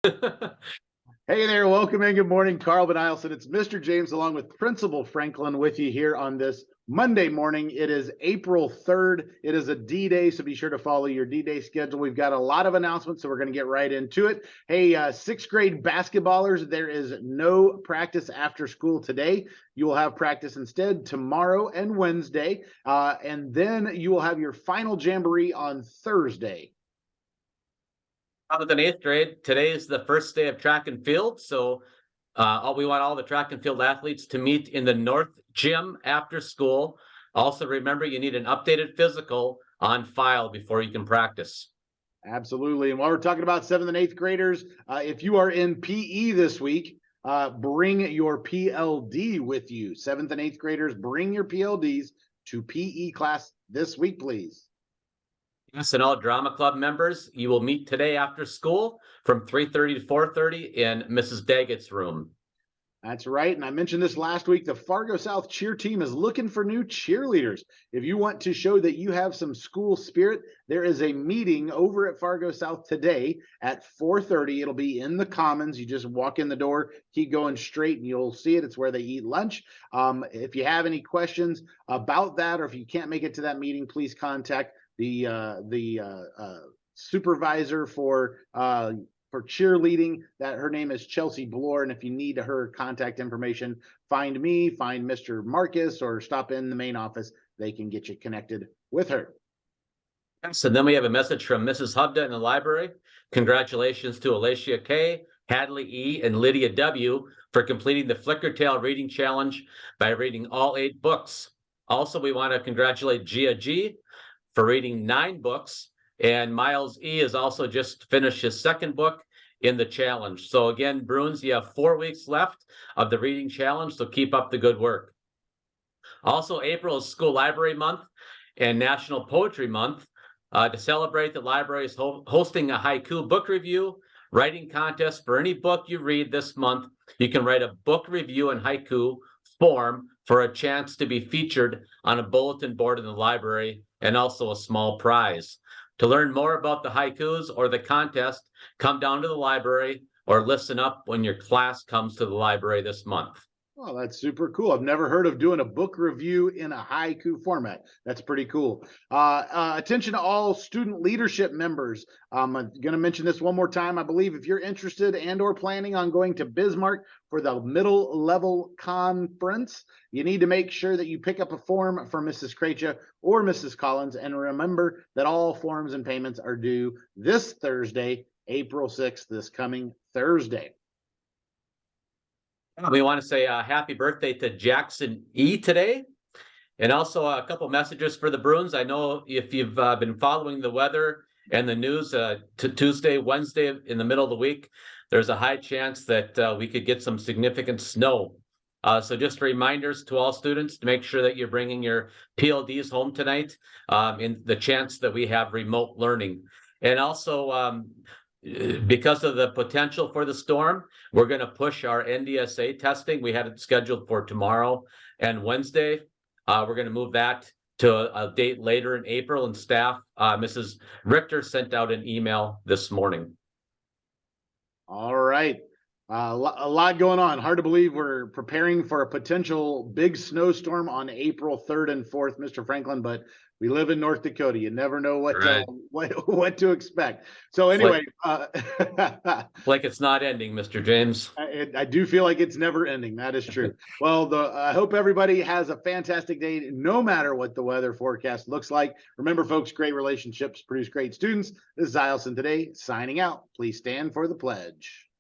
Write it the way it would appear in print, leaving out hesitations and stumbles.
Hey there, welcome and good morning, Carl and Eielson. It's Mr. James along with Principal Franklin with you here on this Monday morning. It is April 3rd. It is a D-Day, so be sure to follow your D-Day schedule. We've got a lot of announcements, so we're going to get right into it. Hey, sixth grade basketballers, there is no practice after school today. You will have practice instead tomorrow and Wednesday, and then you will have your final jamboree on Thursday. 7th and 8th grade, today is the first day of track and field. So we want all the track and field athletes to meet in the North Gym after school. Also, remember, you need an updated physical on file before you can practice. Absolutely. And while we're talking about 7th and 8th graders, if you are in PE this week, bring your PLD with you. 7th and 8th graders, bring your PLDs to PE class this week, please. Yes, and all drama club members, you will meet today after school from 3:30 to 4:30 in Mrs. Daggett's room. That's right. And I mentioned this last week. The Fargo South cheer team is looking for new cheerleaders. If you want to show that you have some school spirit, there is a meeting over at Fargo South today at 4:30. It'll be in the Commons. You just walk in the door, keep going straight, and you'll see it. It's where they eat lunch. If you have any questions about that, or if you can't make it to that meeting, please contact the supervisor for cheerleading. That her name is Chelsea Bloor, and if you need her contact information, find me, find Mr. Marcus, or stop in the main office. They can get you connected with her. Yes, and then we have a message from Mrs. Hubda in the library. Congratulations to Alacia K, Hadley E, and Lydia W for completing the Flickertail reading challenge by reading all 8 books. Also, we want to congratulate Gia G for reading 9 books. And Miles E has also just finished his 2nd book in the challenge. So again, Bruins, you have 4 weeks left of the reading challenge, so keep up the good work. Also, April is School Library Month and National Poetry Month. To celebrate, the library is hosting a haiku book review, writing contest for any book you read this month. You can write a book review in haiku form for a chance to be featured on a bulletin board in the library and also a small prize. To learn more about the haikus or the contest, come down to the library or listen up when your class comes to the library this month. Oh, that's super cool. I've never heard of doing a book review in a haiku format. That's pretty cool. Attention to all student leadership members. I'm going to mention this one more time. I believe if you're interested and or planning on going to Bismarck for the middle level conference, you need to make sure that you pick up a form from Mrs. Kracha or Mrs. Collins. And remember that all forms and payments are due this Thursday, April 6th, this coming Thursday. We want to say happy birthday to Jackson E today. And also a couple messages for the Bruins. I know if you've been following the weather and the news, to Tuesday, Wednesday in the middle of the week, there's a high chance that we could get some significant snow. So just reminders to all students to make sure that you're bringing your PLDs home tonight in the chance that we have remote learning. And also, because of the potential for the storm, we're going to push our NDSA testing. We had it scheduled for tomorrow and Wednesday. We're going to move that to a date later in April, and staff, Mrs. Richter sent out an email this morning. All right. A lot going on. Hard to believe we're preparing for a potential big snowstorm on April 3rd and 4th, Mr. Franklin, but we live in North Dakota. You never know what to expect. So anyway, like it's not ending, Mr. James. I do feel like it's never ending. That is true. Well, I hope everybody has a fantastic day, no matter what the weather forecast looks like. Remember, folks, great relationships produce great students. This is Eielson today, signing out. Please stand for the pledge.